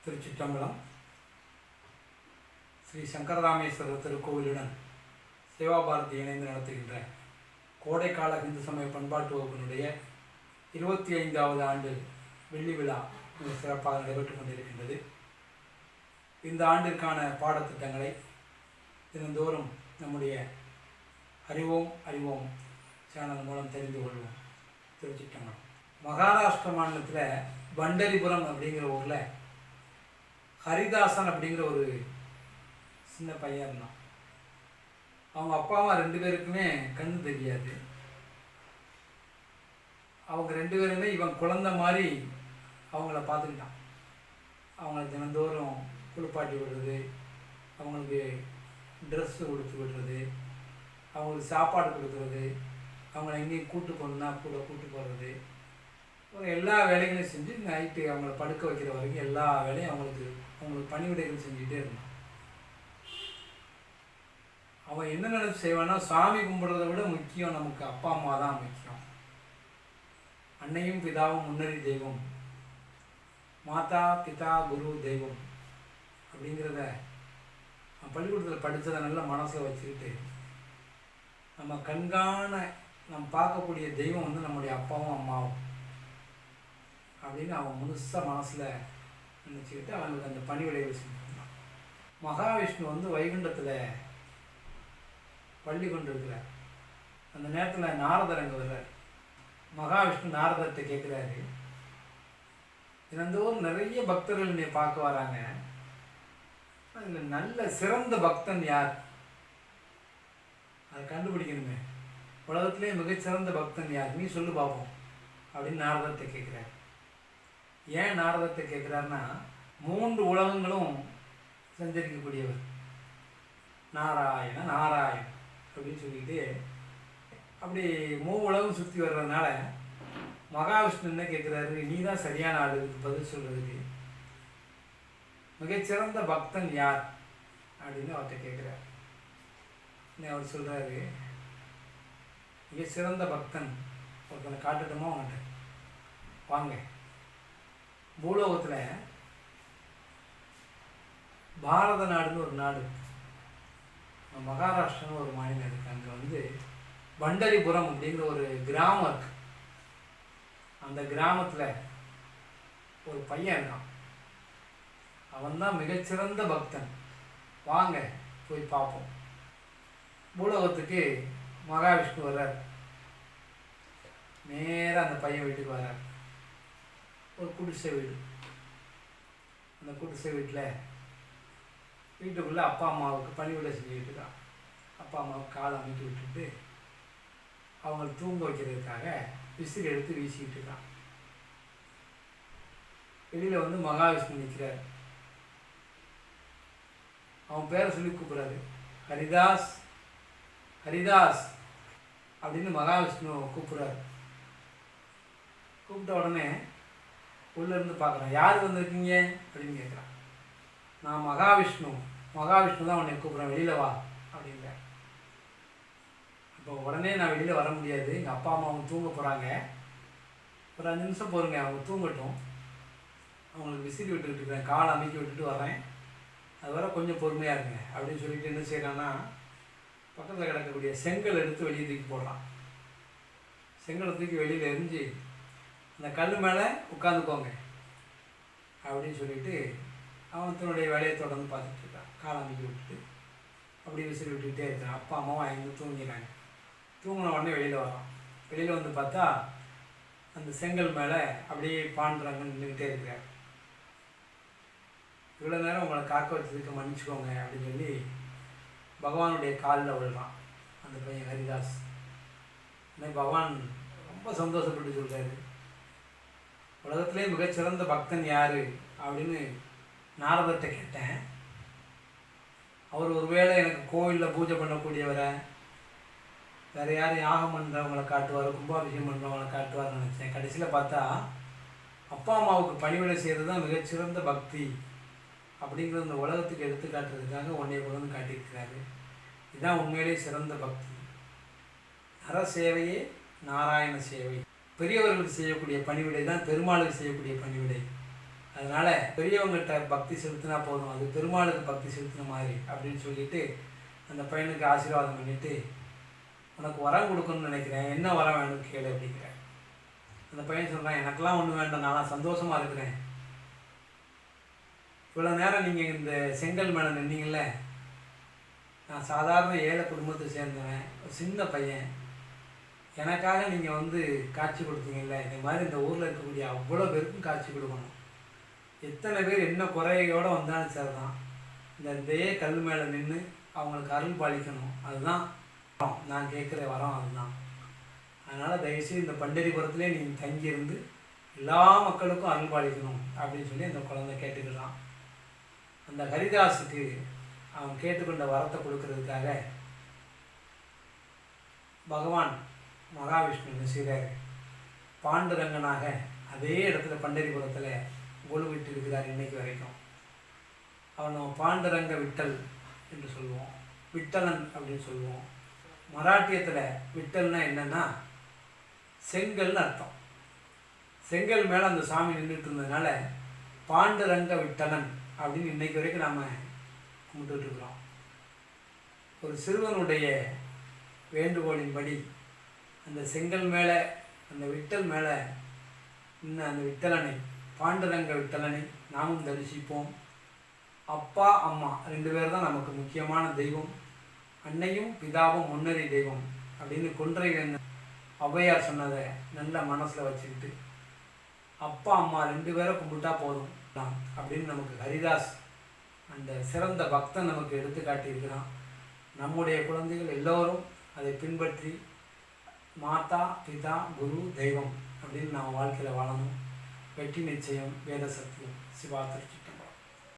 திருச்சிற்றம்பலம். ஸ்ரீ சங்கரராமேஸ்வரர் திருக்கோவிலுடன் சேவாபாரதி இணைந்து நடத்துகின்ற கோடைக்கால இந்து சமய பண்பாட்டு வகுப்பினுடைய 25வது ஆண்டு வெள்ளி விழா மிக சிறப்பாக நடைபெற்று கொண்டிருக்கின்றது. இந்த ஆண்டிற்கான பாடத்திட்டங்களை தினந்தோறும் நம்முடைய அறிவோம் அறிவோம் சேனல் மூலம் தெரிந்து கொள்வோம். திருச்சிற்றம்பலம். மகாராஷ்டிர மாநிலத்தில் பண்டரிபுரம் அப்படிங்கிற ஊரில் ஹரிதாசன் அப்படிங்கிற ஒரு சின்ன பையன் இருந்தான். அவங்க அப்பா அம்மா 2 பேருக்குமே கண்ணு தெரியாது. அவங்க 2 பேருமே இவன் குழந்தை மாதிரி அவங்கள பார்த்துக்கிட்டான். அவங்கள தினந்தோறும் குளிப்பாட்டி விடுறது, அவங்களுக்கு ட்ரெஸ்ஸு கொடுத்து விடுறது, அவங்களுக்கு சாப்பாடு கொடுக்குறது, அவங்கள எங்கேயும் கூட்டு போகணுன்னா கூட கூட்டு போகிறது, எல்லா வேலைகளையும் செஞ்சு நைட்டு அவங்கள படுக்க வைக்கிற வரைக்கும் எல்லா வேலையும் அவங்களுக்கு பணிவிடைகள் செஞ்சுக்கிட்டே இருந்தான். அவன் என்ன நினைச்சு செய்வான்னா, சாமி கும்பிட்றத விட முக்கியம் நமக்கு அப்பா அம்மா தான் முக்கியம். அன்னையும் பிதாவும் முன்னறி தெய்வம், மாதா பிதா குரு தெய்வம் அப்படிங்கிறத பள்ளிக்கூடத்தில் படித்ததை நல்லா மனசில் வச்சுக்கிட்டு, நம்ம கண்காண நம்ம பார்க்கக்கூடிய தெய்வம் வந்து நம்முடைய அப்பாவும் அம்மாவும் அப்படின்னு அவன் முழுசாக மனசில் நினச்சிக்கிட்டு அவனுக்கு அந்த பணிவிடைகள் செஞ்சுருந்தான். மகாவிஷ்ணு வந்து வைகுண்டத்தில் பள்ளி கொண்டு இருக்கிறார். அந்த நேரத்தில் நாரதர் அங்கே வர்றார். மகாவிஷ்ணு நாரதர்கிட்ட கேட்குறாரு, தினந்தோறும் நிறைய பக்தர்கள் என்னை பார்க்க வராங்க, அதில் நல்ல சிறந்த பக்தன் யார், அதை கண்டுபிடிக்கணுமே, உலகத்திலே மிகச்சிறந்த பக்தன் யார், நீ சொல்லு பார்ப்போம் அப்படின்னு நாரதத்தை கேட்குறாரு. ஏன் நாரதத்தை கேட்குறாருன்னா, 3 உலகங்களும் சஞ்சரிக்கக்கூடியவர் நாராயண நாராயண் அப்படின்னு சொல்லிட்டு அப்படி 3 உலகம் சுற்றி வர்றதுனால மகாவிஷ்ணு என்ன கேட்குறாரு, நீ தான் சரியான ஆள் இதுக்கு பதில் சொல்கிறதுக்கு, மிகச்சிறந்த பக்தன் யார் அப்படின்னு அவர்கிட்ட கேட்குறாரு. அவர் சொல்கிறாரு, மிகச்சிறந்த பக்தன் ஒருத்தனை காட்டுட்டோமா அவன்கிட்ட வாங்க. பூலோகத்தில் பாரத நாடுன்னு ஒரு நாடு, மகாராஷ்டிரன்னு ஒரு மாநிலம் இருக்குது. அங்கே வந்து பண்டரிபுரம் அப்படிங்கிற ஒரு கிராமம் இருக்கு. அந்த கிராமத்தில் ஒரு பையன் இருக்கான். அவன்தான் மிகச்சிறந்த பக்தன், வாங்க போய் பார்ப்போம். பூலோகத்துக்கு மகாவிஷ்ணு வர்றார். நேராக அந்த பையன் வீட்டுக்கு வர்றார். ஒரு குடிசை வீடு. அந்த குடிசை வீட்டுக்குள்ளே அப்பா அம்மாவுக்கு பணிவிடை செஞ்சுக்கிட்டு இருக்கான். அப்பா அம்மாவுக்கு காலை அமைக்கி விட்டுட்டு அவங்களை தூங்க வைக்கிறதுக்காக விசிறி எடுத்து வீசிக்கிட்டு இருக்கான். வெளியில் வந்து மகாவிஷ்ணு நிற்கிறார். அவன் பேரை சொல்லி கூப்பிட்றாரு, ஹரிதாஸ் ஹரிதாஸ் அப்படின்னு மகாவிஷ்ணு கூப்பிட்றாரு. கூப்பிட்ட உடனே உள்ளேருந்து பார்க்குறான், யார் வந்திருக்கீங்க அப்படின்னு கேட்குறான். நான் மகாவிஷ்ணு தான் உன்னை கூப்பிட்றேன், வெளியில் வா அப்படிங்கிற. இப்போ உடனே நான் வெளியில் வர முடியாது, எங்கள் அப்பா அம்மா அவங்க தூங்க போகிறாங்க, ஒரு 5 நிமிஷம் போருங்க, அவங்க தூங்கட்டும், அவங்களுக்கு விசிறி விட்டுக்கிட்டு இருக்கிறேன், காலை அமைக்கி விட்டுட்டு வரேன், அது வர கொஞ்சம் பொறுமையாக இருங்க அப்படின்னு சொல்லிட்டு என்ன செய்யறான்னா, பக்கத்தில் கிடக்கக்கூடிய செங்கல் எடுத்து வெளியே தூக்கி போடுறான். செங்கலை தூக்கி வெளியில் எரிஞ்சு, அந்த கல் மேலே உட்காந்துக்கோங்க அப்படின்னு சொல்லிட்டு அவன் தன்னுடைய வேலையை தொடர்ந்து பார்த்துட்டு இருக்கான். காலை அமைக்கி விட்டுட்டு அப்படி விசிறி விட்டுக்கிட்டே இருக்கான். அப்பா அம்மாவும் அங்கே தூங்கினாங்க. தூங்கின உடனே வெளியில் வரான். வெளியில் வந்து பார்த்தா அந்த செங்கல் மேலே அப்படியே பாண்டுறாங்க நின்றுக்கிட்டே இருக்கிறார். இவ்வளோ நேரம் உங்களை காக்க வச்சதுக்கு மன்னிச்சுக்கோங்க அப்படின்னு சொல்லி பகவானுடைய காலில் விழுறான் அந்த பையன் ஹரிதாஸ். இன்னைக்கு பகவான் ரொம்ப சந்தோஷப்பட்டு சொல்கிறாரு, உலகத்திலே மிகச்சிறந்த பக்தன் யார் அப்படின்னு நாரதர்கிட்ட கேட்டேன். அவர் ஒருவேளை எனக்கு கோவிலில் பூஜை பண்ணக்கூடியவரை, வேறு யாரும் யாகம் பண்ணுறவங்களை காட்டுவார், கும்பாபிஷேகம் பண்ணுறவங்களை காட்டுவார்னு நினச்சேன். கடைசியில் பார்த்தா அப்பா அம்மாவுக்கு பணிவிடை செய்கிறது தான் மிகச்சிறந்த பக்தி அப்படிங்கிறது இந்த உலகத்துக்கு எடுத்து காட்டுறதுக்காக உன்னை கொண்டு காட்டியிருக்கிறாரு. இதுதான் உண்மையிலே சிறந்த பக்தி. அற சேவையே நாராயண சேவை. பெரியவர்களுக்கு செய்யக்கூடிய பணிவிடை தான் பெருமாளுக்கு செய்யக்கூடிய பணிவிடை அதனால் பெரியவங்ககிட்ட பக்தி செலுத்தினா போதும், அது பெருமாளுக்கு பக்தி செலுத்தின மாதிரி அப்படின்னு சொல்லிட்டு அந்த பையனுக்கு ஆசீர்வாதம் பண்ணிவிட்டு, உனக்கு வரம் கொடுக்கணும்னு நினைக்கிறேன், என்ன வரம் வேணும்னு கேளு அப்படிங்கிறேன். அந்த பையன் சொல்கிறான், எனக்கெல்லாம் ஒன்றும் வேண்டாம், நான் சந்தோஷமாக இருக்கிறேன். இவ்வளோ நேரம் நீங்கள் இந்த செங்கல் மேலே நின்னீங்கள்ல, நான் சாதாரண ஏழை குடும்பத்தை சேர்ந்தவன், ஒரு சின்ன பையன், எனக்காக நீங்கள் வந்து காட்சி கொடுத்தீங்கல்ல, இந்த மாதிரி இந்த ஊரில் இருக்கக்கூடிய அவ்வளோ பேருக்கும் காட்சி கொடுக்கணும். எத்தனை பேர் என்ன குறையோடு வந்தாலும் சரி தான், இதே கல் மேலே நின்று அவங்களுக்கு அருள் பாலிக்கணும். அதுதான் நான் கேட்குற வரம், அதுதான். அதனால் தயவுசெய்து இந்த பண்டரிபுரத்துலேயே நீங்கள் தங்கியிருந்து எல்லா மக்களுக்கும் அருள் பாலிக்கணும் அப்படின்னு சொல்லி அந்த குழந்தை கேட்டுக்கலாம். அந்த ஹரிதாஸுக்கு அவன் கேட்டுக்கொண்ட வரத்தை கொடுக்கறதுக்காக பகவான் மகாவிஷ்ணு என்ன செய்கிறார், பாண்டுரங்கனாக அதே இடத்துல பண்டரிபுரத்தில் கொலுவிட்டு இருக்கிறார் இன்னைக்கு வரைக்கும். அவன் நம்ம பாண்டுரங்க விட்டல் என்று சொல்லுவோம், விட்டலன் அப்படின்னு சொல்லுவோம். மராட்டியத்தில் விட்டல்னா என்னென்னா செங்கல்னு அர்த்தம். செங்கல் மேலே அந்த சாமி நின்றுட்டு இருந்ததுனால பாண்டுரங்க விட்டலன் அப்படின்னு இன்றைக்கு வரைக்கும் நாம் கும்பிட்டுருக்குறோம். ஒரு சிறுவனுடைய வேண்டுகோளின்படி அந்த செங்கல் மேலே, அந்த விட்டல் மேலே இன்னும் அந்த விட்டலனை, பாண்டுரங்க விட்டலனை நாமும் தரிசிப்போம். அப்பா அம்மா 2 பேர் தான் நமக்கு முக்கியமான தெய்வம். அன்னையும் பிதாவும் முன்னறி தெய்வம் அப்படின்னு கொன்றை ஔவையார் சொன்னதை நல்ல மனசில் வச்சுக்கிட்டு அப்பா அம்மா 2 பேரை கும்பிட்டா போதும் அப்படின்னு நமக்கு ஹரிதாஸ் அந்த சிறந்த பக்தன் நமக்கு எடுத்து காட்டியிருக்கிறான். நம்முடைய குழந்தைகள் எல்லோரும் அதை பின்பற்றி மாதா பிதா குரு தெய்வம் அப்படின்னு நம்ம வாழ்க்கையில் வாழணும். வெற்றி நிச்சயம். வேத சத்தியம். சிவா திருச்சி.